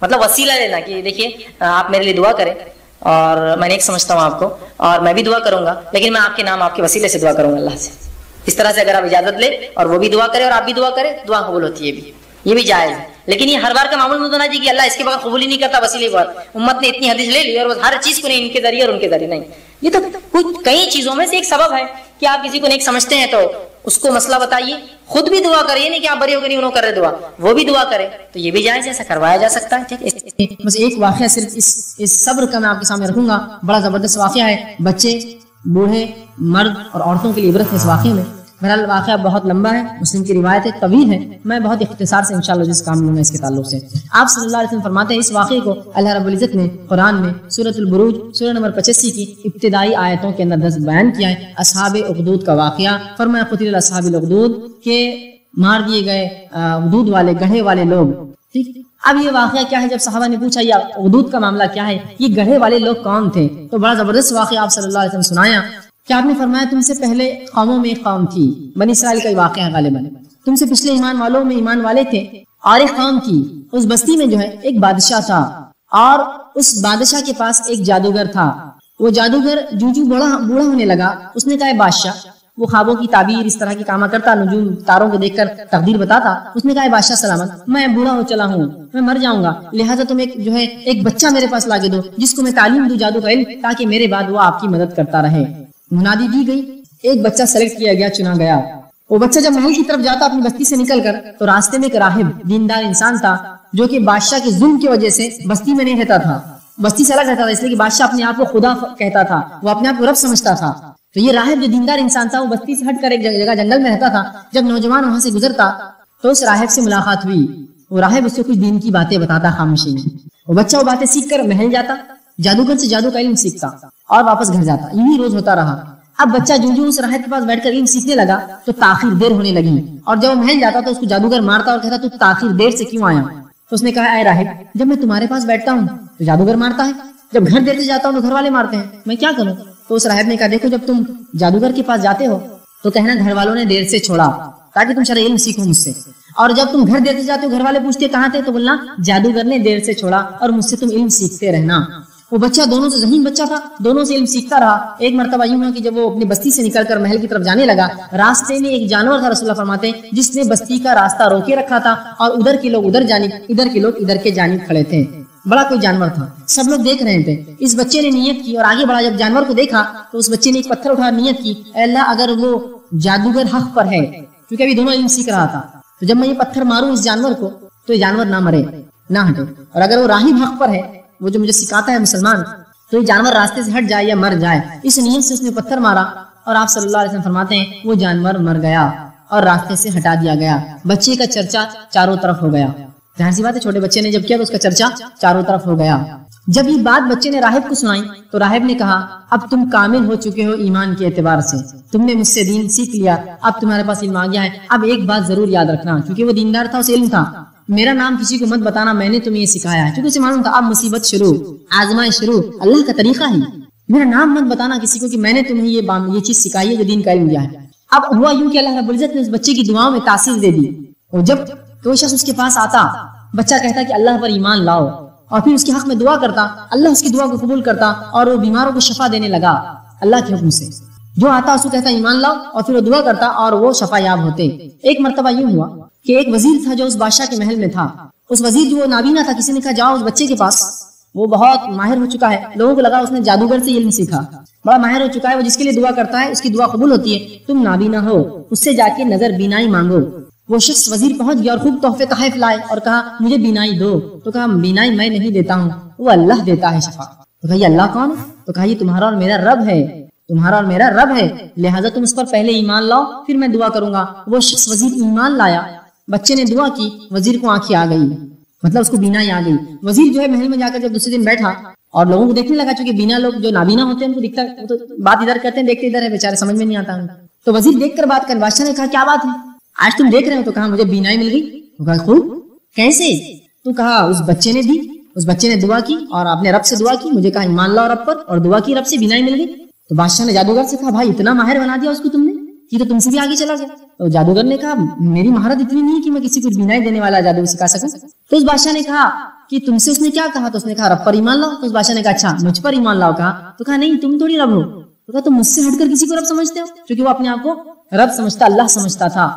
مطلب وسیلہ لینا کہ دیکھیے آپ میرے لیے دعا کریں اور میں نیک سمجھتا ہوں آپ کو اور میں بھی دعا کروں گا، لیکن میں آپ کے نام آپ کے وسیلے سے دعا کروں گا اللہ سے۔ اس طرح سے اگر آپ اجازت لیں اور وہ بھی دعا کرے اور آپ بھی دعا کریں، دعا قبول ہوتی ہے، یہ بھی جائز ہے۔ لیکن یہ ہر بار کا معمول مت ہونا چاہیے کہ اللہ اس کے بغیر قبول ہی نہیں کرتا وسیلے پر۔ امت نے اتنی حدیث لے لی اور ہر چیز کو نہیں ان کے ذریعے اور ان کے ذریعے نہیں، یہ تو کچھ کئی چیزوں میں سے ایک سبب ہے کہ آپ کسی کو نیک سمجھتے ہیں تو اس کو مسئلہ بتائیے، خود بھی دعا کریے، نہیں کہ آپ بری ہو گئی نہیں انہوں کر رہے دعا، وہ بھی دعا کرے، تو یہ بھی جائز ہے، ایسا کروایا جا سکتا ہے، ٹھیک ہے؟ بس ایک واقعہ صرف اس صبر کا میں آپ کے سامنے رکھوں گا، بڑا زبردست واقعہ ہے، بچے، بوڑھے، مرد اور عورتوں کے لیے عبرت ہے اس واقعے میں۔ بہرحال واقعہ بہت لمبا ہے، مسلم کی روایت ہے، طویل ہے، میں بہت اختصار سے انشاءاللہ جس کام لوں گا اس کے تعلق سے۔ آپ صلی اللہ علیہ وسلم فرماتے ہیں اس واقعے کو اللہ رب العزت نے قرآن میں سورۃ البروج سورہ نمبر 85 کی ابتدائی آیتوں کے اندر بیان کیا ہے، اصحاب اخدود کا واقعہ۔ فرمایا قتل اصحاب الاخدود کہ مار دیے گئے اخدود والے، گڑھے والے لوگ، ٹھیک۔ اب یہ واقعہ کیا ہے؟ جب صحابہ نے پوچھا یہ اخدود کا معاملہ کیا ہے، یہ گڑھے والے لوگ کون تھے، تو بڑا زبردست واقعہ آپ صلی اللہ علیہ وسلم سنایا کہ آپ نے فرمایا تم سے پہلے قوموں میں ایک قوم تھی، بنی اسرائیل کا واقعہ ہے غالباً، تم سے پچھلے ایمان والوں میں ایمان والے تھے، اور ایک قوم تھی، اس بستی میں جو ہے ایک بادشاہ تھا، اور اس بادشاہ کے پاس ایک جادوگر تھا۔ وہ جادوگر جو بوڑھا ہونے لگا، اس نے کہا بادشاہ، وہ خوابوں کی تعبیر اس طرح کی کام کرتا، نجوم تاروں کو دیکھ کر تقدیر بتاتا، اس نے کہا بادشاہ سلامت، میں بوڑھا ہو چلا ہوں، میں مر جاؤں گا، لہٰذا تم ایک بچہ میرے پاس لا کے دو جس کو میں تعلیم دوں جادو کا علم، تاکہ میرے بعد وہ آپ کی مدد کرتا رہے۔ منادی دی گئی، ایک بچہ سلیکٹ کیا گیا، چنا گیا، وہ بچہ جب محل کی طرف جاتا اپنی بستی سے نکل کر تو راستے میں ایک راہب دیندار انسان تھا جو کہ بادشاہ کے ظلم کی وجہ سے بستی میں نہیں رہتا تھا، بستی سے الگ رہتا تھا، اس لیے کہ بادشاہ اپنے آپ کو خدا کہتا تھا، وہ اپنے آپ کو رب سمجھتا تھا۔ تو یہ راہب جو دیندار انسان تھا وہ بستی سے ہٹ کر ایک جگہ جنگل میں رہتا تھا۔ جب نوجوان وہاں سے گزرتا تو اس راہب سے ملاقات ہوئی، وہ راہب اس سے کچھ دین کی باتیں بتاتا خاموشی میں۔ وہ بچہ وہ باتیں سیکھ کر محل جاتا، جادوگر سے جادو کا علم سیکھتا اور واپس گھر جاتا۔ یہی روز ہوتا رہا۔ اب بچہ جو اس راہب کے پاس بیٹھ کر علم سیکھنے لگا تو تاخیر دیر ہونے لگی، اور جب وہ محل جاتا تو اس کو جادوگر مارتا اور کہتا تو تاخیر دیر سے کیوں آیا؟ تو اس نے کہا اے راہب، جب میں تمہارے پاس بیٹھتا ہوں تو جادوگر مارتا ہے، جب گھر دیر سے جاتا ہوں تو گھر والے مارتے ہیں، میں کیا کروں؟ تو اس راہب نے کہا دیکھو جب تم جادوگر کے پاس جاتے ہو تو کہنا گھر والوں نے دیر سے چھوڑا تاکہ تم شرعی علم سیکھو مجھ سے، اور جب تم گھر دیر سے جاتے ہو گھر والے پوچھتے کہاں تھے تو بولنا جادوگر نے دیر سے چھوڑا اور مجھ سے تم علم سیکھتے رہنا۔ وہ بچہ دونوں سے ذہین بچہ تھا، دونوں سے علم سیکھتا رہا۔ ایک مرتبہ یوں ہوا کہ جب وہ اپنی بستی سے نکل کر محل کی طرف جانے لگا، راستے میں ایک جانور تھا، رسول اللہ فرماتے ہیں، جس نے بستی کا راستہ روکے رکھا تھا اور ادھر کے لوگ ادھر جانب، ادھر کے لوگ ادھر کے جانب کھڑے تھے۔ بڑا کوئی جانور تھا، سب لوگ دیکھ رہے تھے۔ اس بچے نے نیت کی اور آگے بڑھا، جب جانور کو دیکھا تو اس بچے نے ایک پتھر اٹھا نیت کی، اے اللہ اگر وہ جادوگر حق پر ہے، کیونکہ ابھی دونوں علم سیکھ رہا تھا، تو جب میں یہ پتھر ماروں اس جانور کو تو یہ جانور نہ مرے نہ ہٹے، اور اگر وہ راہب حق پر ہے، وہ جو مجھے سکھاتا ہے مسلمان، تو یہ جانور راستے سے ہٹ جائے یا مر جائے۔ اس نیت سے اس نے پتھر مارا اور آپ صلی اللہ علیہ وسلم فرماتے ہیں وہ جانور مر گیا اور راستے سے ہٹا دیا گیا۔ بچے کا چرچا چاروں طرف ہو گیا۔ ظاہر سی بات ہے چھوٹے بچے نے جب کیا تو اس کا چرچا چاروں طرف ہو گیا۔ جب یہ بات بچے نے راہب کو سنائی تو راہب نے کہا اب تم کامل ہو چکے ہو ایمان کے اعتبار سے، تم نے مجھ سے دین سیکھ لیا، اب تمہارے پاس علم آ گیا ہے۔ اب ایک بات ضرور یاد رکھنا، کیونکہ وہ دیندار تھا، اسے علم تھا، میرا نام کسی کو مت بتانا، میں نے تمہیں یہ سکھایا ہے، کیونکہ اسے معلوم تھا اب مصیبت شروع، آزمائش شروع، اللہ کا طریقہ ہی، میرا نام مت بتانا کسی کو کہ میں نے تمہیں یہ چیز سکھائی ہے جو دین کا علم دیا ہے۔ اب ہوا یوں کہ اللہ رب العزت نے اس بچے کی دعاؤں میں تاثیر دے دی، اور جب کوئی شخص اس کے پاس آتا، بچہ کہتا کہ اللہ پر ایمان لاؤ، اور پھر اس کے حق میں دعا کرتا، اللہ اس کی دعا کو قبول کرتا اور وہ بیماروں کو شفا دینے لگا اللہ کے حکم سے۔ جو آتا اس کو کہتا ایمان لاؤ، اور پھر وہ دعا کرتا اور وہ شفا یاب ہوتے۔ ایک مرتبہ یوں ہوا کہ ایک وزیر تھا جو اس بادشاہ کے محل میں تھا۔ اس وزیر جو وہ نابینا تھا، کسی نے کہا جاؤ اس بچے کے پاس، وہ بہت ماہر ہو چکا ہے، لوگوں کو لگا اس نے جادوگر سے علم سیکھا، بڑا ماہر ہو چکا ہے، وہ جس کے لیے دعا کرتا ہے اس کی دعا قبول ہوتی ہے، تم نابینا ہو، اس سے جا کے نظر بینائی مانگو۔ وہ شخص وزیر پہنچ گیا اور خوب تحفے تحائف لائے اور کہا مجھے بینائی دو، تو کہا بینائی میں نہیں دیتا ہوں، وہ اللہ دیتا ہے شفا۔ تو کہا یہ اللہ کون ہے؟ تو کہا یہ تمہارا اور میرا رب ہے، تمہارا اور میرا رب ہے، لہٰذا تم اس پر پہلے ایمان لاؤ پھر میں دعا کروں گا۔ وہ شخص وزیر ایمان لایا، بچے نے دعا کی، وزیر کو آنکھیں آ گئی، مطلب اس کو بینائی آ گئی۔ وزیر جو ہے محل میں جا کر جب دوسرے دن بیٹھا اور لوگوں کو دیکھنے لگا، چونکہ بینا لوگ جو نابینا ہوتے ہیں ان کو دکھتا ہے، تو بات ادھر کرتے ہیں دیکھتے ادھر ہے، بیچارے سمجھ میں نہیں آتا۔ تو وزیر دیکھ کر بات کر، بادشاہ نے کہا کیا بات ہے آج تم دیکھ رہے ہو؟ تو کہا مجھے بینائی مل گئی۔ تو کہا خوب، کیسے؟ تو کہا اس بچے نے دی، اس بچے نے دعا کی اور اپنے رب سے دعا کی، مجھے کہا ایمان لاؤ رب پر، اور دعا کی رب سے بینائی مل گئی۔ تو بادشاہ نے جادوگر سے کہا بھائی اتنا ماہر بنا دیا اس کو تم نے، یہ تو تم سے بھی آگے چلا گیا۔ تو جادوگر نے کہا میری مہارت اتنی نہیں کہ میں کسی کو بینائی دینے والا جادو سکھا سکوں۔ تو اس بادشاہ نے کہا کہ تم سے اس نے کیا کہا؟ تو اس نے کہا رب پر ایمان لاؤ۔ تو اس بادشاہ نے کہا اچھا مجھ پر ایمان لاؤ کہا؟ تو کہا نہیں تم تھوڑی رب ہو۔ تو کہا تم مجھ سے ہٹ کر کسی کو رب سمجھتے ہو؟ کیونکہ وہ اپنے آپ کو رب سمجھتا، اللہ سمجھتا تھا۔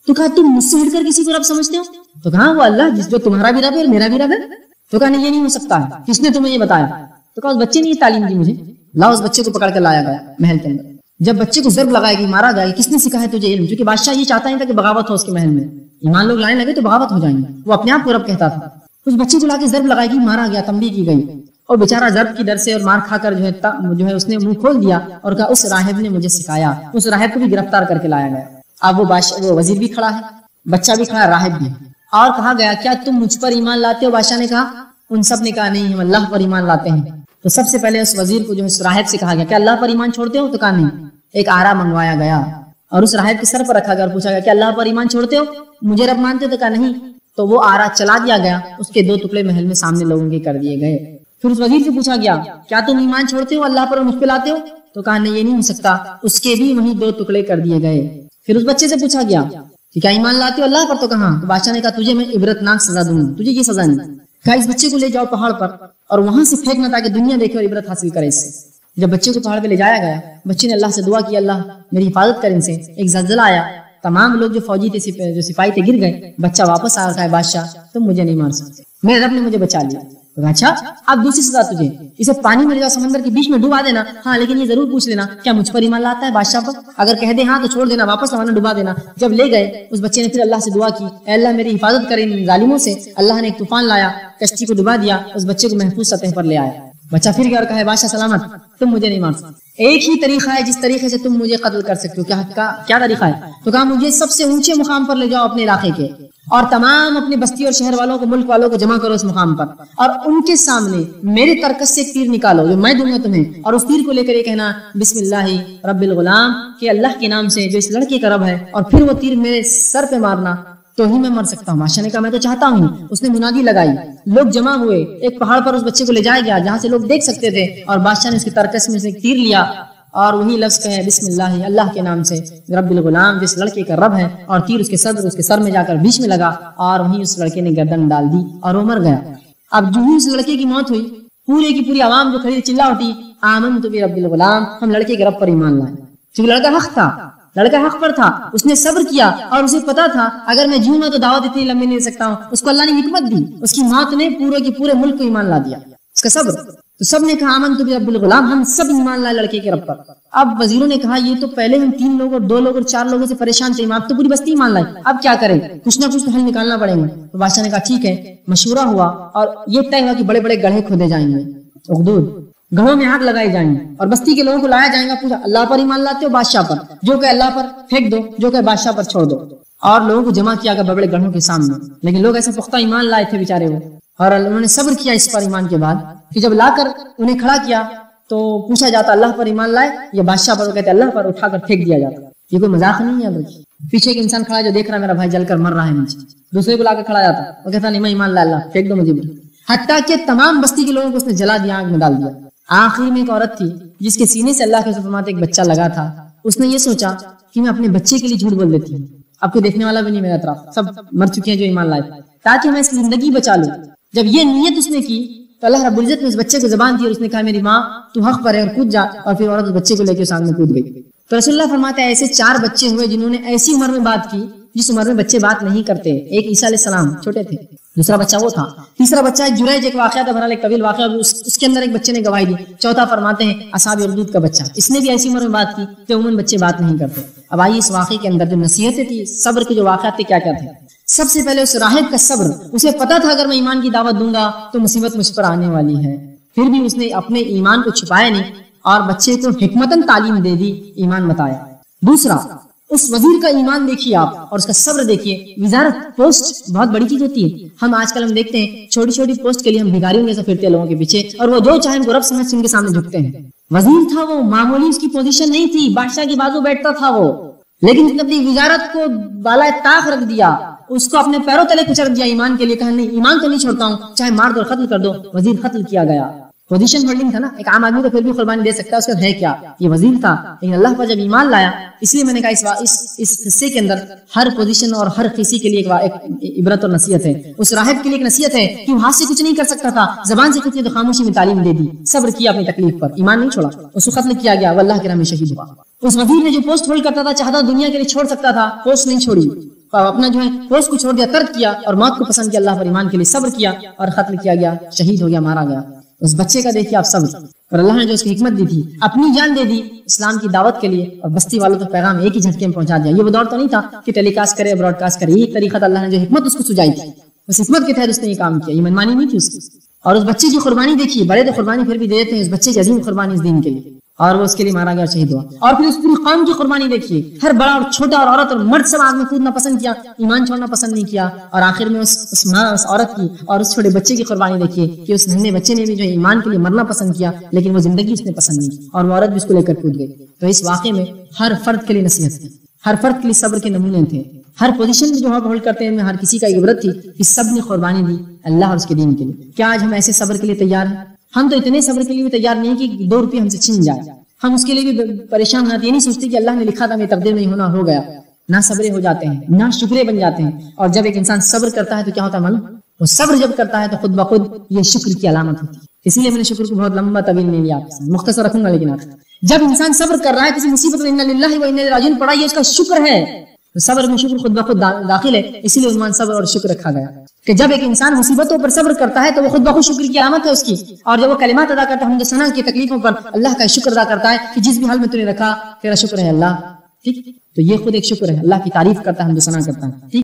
تو کہا تم مجھ سے ہٹ کر کسی کو رب سمجھتے ہو؟ تو کہا وہ اللہ جس جو تمہارا بھی رب ہے اور میرا بھی رب ہے۔ تو کہا نہیں یہ نہیں ہو سکتا ہے، کس نے تمہیں یہ بتایا؟ تو کہا اس بچے نے یہ تعلیم دی مجھے، لاؤ اس بچے کو پکڑ کر لایا گیا محل کے اندر۔ جب بچے کو ضرب لگائے گی، مارا گیا، کس نے سکھایا تجھے علم؟ کیونکہ بادشاہ یہ چاہتا ہے کہ بغاوت ہو اس کے محل میں، ایمان لوگ لانے لگے تو بغاوت ہو جائیں گے، وہ اپنے آپ کو رب کہتا تھا۔ اس بچے کو لا کے ضرب لگائے گی، مارا گیا، تنبیہ کی گئی، اور بیچارہ ضرب کی ڈر سے اور مار کھا کر جو ہے اس نے منہ کھول دیا اور کہا اس راہب نے مجھے سکھایا۔ اس راہب کو بھی گرفتار کر کے لایا گیا۔ اب وہ وزیر بھی کھڑا ہے، بچہ بھی کھڑا ہے، راہب بھی، اور کہا گیا کیا تم مجھ پر ایمان لاتے ہو؟ بادشاہ نے کہا، ان سب نے کہا نہیں ہم اللہ پر ایمان لاتے ہیں۔ تو سب سے پہلے اس وزیر کو جو اس راہب سے کہا گیا کیا اللہ پر ایمان چھوڑتے ہو؟ تو کہا نہیں۔ ایک آرا منگوایا گیا اور اس راہب کے سر پر رکھا گیا اور پوچھا گیا کیا اللہ پر ایمان چھوڑتے ہو؟ مجھے رب مانتے ہو؟ تو کہا نہیں۔ تو وہ آرا چلا دیا گیا، اس کے 2 ٹکڑے محل میں سامنے لوگوں کے کر دیے گئے۔ پھر اس وزیر سے پوچھا گیا کیا تم ایمان چھوڑتے ہو اللہ پر اور مجھ پہ لاتے ہو؟ تو کہا نہیں یہ نہیں ہو سکتا، اس کے بھی وہیں 2 ٹکڑے کر دیے گئے۔ پھر اس بچے سے پوچھا گیا کہ کیا ایمان لاتے ہو اللہ پر؟ تو کہاں؟ تو بادشاہ نے کہا تجھے میں عبرتناک سزا دوں گا، تجھے یہ سزا نہیں۔ کہا اس بچے کو لے جاؤ پہاڑ پر اور وہاں سے پھینکنا تاکہ دنیا دیکھے اور عبرت حاصل کرے اس سے۔ جب بچے کو پہاڑ پہ لے جایا گیا، بچے نے اللہ سے دعا کی اللہ میری حفاظت کر ان سے۔ ایک زلزلہ آیا، تمام لوگ جو فوجی تھے جو سپاہی تھے گر گئے۔ بچہ واپس آ رہا ہے، بادشاہ تم مجھے نہیں مار سکتے، میرے رب نے مجھے بچا لیا۔ اچھا اب دوسری سزا تجھے، اسے پانی میں لے جاؤ، سمندر کے بیچ میں ڈبا دینا، ہاں لیکن یہ ضرور پوچھ لینا کیا مجھ پر ایمان لاتا ہے بادشاہ پر؟ اگر کہہ دے ہاں تو چھوڑ دینا، واپس لانا، ڈبا دینا۔ جب لے گئے اس بچے نے پھر اللہ سے دعا کی، اے اللہ میری حفاظت کرے ان ظالموں سے۔ اللہ نے ایک طوفان لایا، کشتی کو ڈبا دیا، اس بچے کو محفوظ سطح پر لے آیا۔ بچہ پھر گیا اور کہا بادشاہ سلامت، تم مجھے نہیں مار سکتے، ایک ہی طریقہ ہے جس طریقے سے تم مجھے قتل کر سکتے ہو۔ کیا طریقہ ہے؟ تو کہا مجھے سب سے اونچے مقام پر لے جاؤ اپنے علاقے کے، اور تمام اپنی بستی اور شہر والوں کو، ملک والوں کو جمع کرو اس مقام پر، اور ان کے سامنے میرے ترکس سے ایک تیر نکالو جو میں دوں گا تمہیں، اور اس تیر کو لے کر یہ کہنا بسم اللہ رب الغلام، کہ اللہ کے نام سے جو اس لڑکے کا رب ہے، اور پھر وہ تیر میرے سر پہ مارنا تو ہی میں مر سکتا ہوں۔ بادشاہ نے کہا میں تو چاہتا ہوں۔ اس نے منادی لگائی، لوگ جمع ہوئے، ایک پہاڑ پر اس بچے کو لے جایا گیا جہاں سے لوگ دیکھ سکتے تھے، اور بادشاہ نے اس کے ترکس میں سے ایک تیر لیا اور وہی لفظ کہے بسم اللہ، اللہ کے نام سے رب الغلام، جس لڑکے کا رب ہے، اور تیر اس کے سر میں جا کر بیچ میں لگا، اور وہیں اس لڑکے نے گردن ڈال دی اور وہ مر گیا۔ اب جو ہی اس لڑکے کی موت ہوئی، پورے کی پوری عوام جو کھڑی چلا اٹھی آمنت برب الغلام، ہم لڑکے کے رب پر ایمان لائے۔ کیونکہ لڑکا حق تھا، لڑکا حق پر تھا، اس نے صبر کیا، اور اسے پتا تھا اگر میں جیوں گا تو دعوت اتنی لمبی نہیں دے سکتا ہوں۔ اس کو اللہ نے حکمت دی، اس کی موت نے پورے کے پورے ملک کو ایمان لا دیا، اس کا صبر۔ تو سب نے کہا آمنت برب الغلام، ہم سب ایمان لائے لڑکے کے رب پر۔ اب وزیروں نے کہا یہ تو پہلے ہم 3 لوگ اور 2 لوگ اور 4 لوگوں سے پریشان تھے، اب تو پوری بستی ایمان لائی، اب کیا کریں؟ کچھ نہ کچھ تو حل نکالنا پڑے گا۔ تو بادشاہ نے کہا ٹھیک ہے، مشورہ ہوا اور یہ طے ہوا کہ بڑے بڑے گڑھے کھودے جائیں گے، اخدود گھروں میں آگ لگائی جائیں گے، اور بستی کے لوگوں کو لایا جائے گا، پوچھا اللہ پر ایمان لاتے ہو بادشاہ پر؟ جو کہ اللہ پر پھینک دو، جو کہ بادشاہ پر چھوڑ دو، اور لوگوں کو جمع کیا گیا بڑے بڑے گڑھوں کے سامنے۔ لیکن لوگ ایسے پختہ ایمان لائے تھے بیچارے وہ، اور انہوں نے صبر کیا اس پر ایمان کے بعد کہ جب لا کر انہیں کھڑا کیا تو پوچھا جاتا اللہ پر ایمان لائے یا بادشاہ پر؟ وہ کہتے اللہ پر، اٹھا کر پھینک دیا جاتا۔ یہ کوئی مذاق نہیں ہے، پیچھے ایک انسان کھڑا ہے جو دیکھ رہا ہے میرا بھائی جل کر مر رہا ہے نیچے، دوسرے کو لا کر کھڑا جاتا، وہ کہتا نہیں میں ایمان لا اللہ پھینک دو مجھے بھی۔ حتیٰ کہ تمام بستی کے لوگوں کو اس نے جلا دیا، آگ میں ڈال دیا۔ آخری میں ایک عورت تھی جس کے سینے سے اللہ کے فرماتے ایک بچہ لگا تھا، اس نے یہ سوچا کہ میں اپنے بچے کے لیے جھوٹ بول دیتی ہوں، اب کوئی دیکھنے والا بھی نہیں میرا اطراف، سب مر چکے ہیں جو ایمان لائے، تاکہ میں اس کی زندگی بچا لوں۔ جب یہ نیت اس نے کی تو اللہ رب العزت نے اس بچے کو زبان دی اور اس نے کہا میری ماں تو حق پر ہے اور کود جا، اور پھر عورت اس بچے کو لے کے اس آگ میں کود گئی۔ تو رسول اللہ فرماتے ہیں ایسے 4 بچے ہوئے جنہوں نے ایسی عمر میں بات کی جس عمر میں بچے بات نہیں کرتے۔ ایک عیسیٰ علیہ السلام چھوٹے تھے، دوسرا بچہ وہ تھا، تیسرا بچہ ایک جریج، ایک واقعہ تھا، بہرحال ایک طویل واقعہ، اس کے اندر ایک بچے نے گواہی دی، چوتھا فرماتے ہیں اصحاب اخدود کا بچہ، اس نے بھی ایسی عمر میں بات کی کہ عموماً بچے بات نہیں کرتے۔ اب آئیے اس واقعے کے اندر جو نصیحتیں تھی، صبر کے جو واقعات تھے کیا کیا تھے۔ سب سے پہلے اس راہب کا صبر، اسے پتا تھا اگر میں ایمان کی دعوت دوں گا تو مصیبت مجھ پر آنے والی ہے، پھر بھی اس نے اپنے ایمان کو چھپایا نہیں اور بچے کو حکمتاً تعلیم دے دی، ایمان بتایا۔ دوسرا اس وزیر کا ایمان دیکھیے آپ اور اس کا صبر دیکھیے۔ وزارت پوسٹ بہت بڑی چیز ہوتی ہے، ہم آج کل ہم دیکھتے ہیں چھوٹی چھوٹی پوسٹ کے لیے ہم بھکاریوں جیسے پھرتے ہیں لوگوں کے پیچھے، اور وہ جو چاہے رب سمجھ ان کے سامنے جھکتے ہیں۔ وزیر تھا وہ، معمولی اس کی پوزیشن نہیں تھی، بادشاہ کی بازو بیٹھتا تھا وہ، لیکن اس نے اپنی وزارت کو بالائے طاق رکھ دیا، اس کو اپنے پیروں تلے کچل دیا ایمان کے لیے، کہا نہیں ایمان تو نہیں چھوڑتا ہوں، چاہے مار دو ختم کر دو۔ وزیر قتل کیا گیا، پوزیشن ہولڈنگ تھا نا، ایک عام آدمی تو پھر بھی قربانی دے سکتا ہے، اس کا ہے کیا، یہ وزیر تھا، لیکن اللہ پر جب ایمان لایا، اس لیے میں نے کہا اس حصے کے اندر ہر پوزیشن اور ہر کسی کے لیے ایک عبرت اور نصیحت ہے۔ اس راہب کے لیے ایک نصیحت ہے کہ وہ ہاتھ سے کچھ نہیں کر سکتا تھا، زبان سے کچھ نہیں، تو خاموشی میں تعلیم دے دی، صبر کیا اپنی تکلیف پر، ایمان نہیں چھوڑا، اس کو قتل کیا گیا، وہ اللہ کے راہ میں شہید ہوا۔ اس وزیر نے جو پوسٹ ہولڈ کرتا تھا، چاہتا دنیا کے لیے چھوڑ سکتا تھا، پوسٹ نہیں چھوڑی، اپنا جو ہے پوسٹ کو چھوڑ دیا، ترک کیا اور موت کو پسند کیا، اللہ پر ایمان کے لیے صبر کیا اور قتل کیا گیا، شہید ہو گیا، مارا گیا۔ اس بچے کا دیکھیے آپ صبر، اور اللہ نے جو اس کی حکمت دی تھی، اپنی جان دے دی اسلام کی دعوت کے لیے، اور بستی والوں تک پیغام ایک ہی جھٹکے میں پہنچا دیا۔ یہ وہ دور تو نہیں تھا کہ ٹیلی کاسٹ کرے، براڈ کاسٹ کرے، یہ طریقہ تھا، اللہ نے جو حکمت اس کو سجائی تھی، اس حکمت کے تحت اس نے یہ کام کیا، یہ منمانی نہیں تھی اس کی۔ اور اس بچے کی قربانی دیکھیے، بڑے تو قربانی پھر بھی دے دیتے ہیں، اس بچے کی عظیم قربانی اس دین کے لیے، اور وہ اس کے لیے مارا گیا، شہید ہوا۔ اور پھر اس پوری قوم کی قربانی دیکھیے، ہر بڑا اور چھوٹا اور عورت اور مرد سب آگ میں کودنا پسند کیا، ایمان چھوڑنا پسند نہیں کیا، اور آخر میں اس ماں، اس عورت کی اور اس چھوٹے بچے کی قربانی دیکھیے کہ اس ننھے بچے نے بھی جو ایمان کے لیے مرنا پسند کیا، لیکن وہ زندگی اس نے پسند نہیں کی، اور وہ عورت بھی اس کو لے کر کود گئی۔ تو اس واقعے میں ہر فرد کے لیے نصیحت تھی، ہر فرد کے لیے صبر کے نمونے تھے، ہر پوزیشن میں جو ہم ہولڈ کرتے ہیں ہر کسی کا عبرت تھی کہ سب نے قربانی دی اللہ اور اس کے دین کے لیے۔ کیا آج ہم ایسے صبر کے لیے تیار ہیں؟ ہم تو اتنے صبر کے لیے بھی تیار نہیں کہ 2 روپے ہم سے چھن جائے، ہم اس کے لیے بھی پریشان ہوتے، یہ نہیں سوچتے کہ اللہ نے لکھا تھا میری تقدیر میں نہیں ہونا، ہو گیا، نہ صبرے ہو جاتے ہیں، نہ شکرے بن جاتے ہیں۔ اور جب ایک انسان صبر کرتا ہے تو کیا ہوتا ہے معلوم؟ وہ صبر جب کرتا ہے تو خود بخود یہ شکر کی علامت ہوتی ہے۔ اسی لیے میں نے شکر کو بہت لمبا طویل نہیں لیا، مختصر رکھوں گا، لیکن جب انسان صبر کر رہا ہے کسی مصیبت میں انا للہ و انا الیہ راجعون پڑھا، یہ اس کا شکر ہے، تو صبر میں شکر خود بخود داخل ہے، اسی لیے عنوان صبر اور شکر رکھا گیا کہ جب ایک انسان مصیبتوں پر صبر کرتا ہے تو وہ خود بخود شکر کی علامت ہے اس کی، اور جب وہ کلمات ادا کرتا ہے حمد و ثنا کی تکلیفوں پر اللہ کا شکر ادا کرتا ہے کہ جس بھی حال میں تو نے رکھا تیرا شکر ہے اللہ، ٹھیک، تو یہ خود ایک شکر ہے، اللہ کی تعریف کرتا ہے، حمد و ثنا کرتا ہے، ٹھیک۔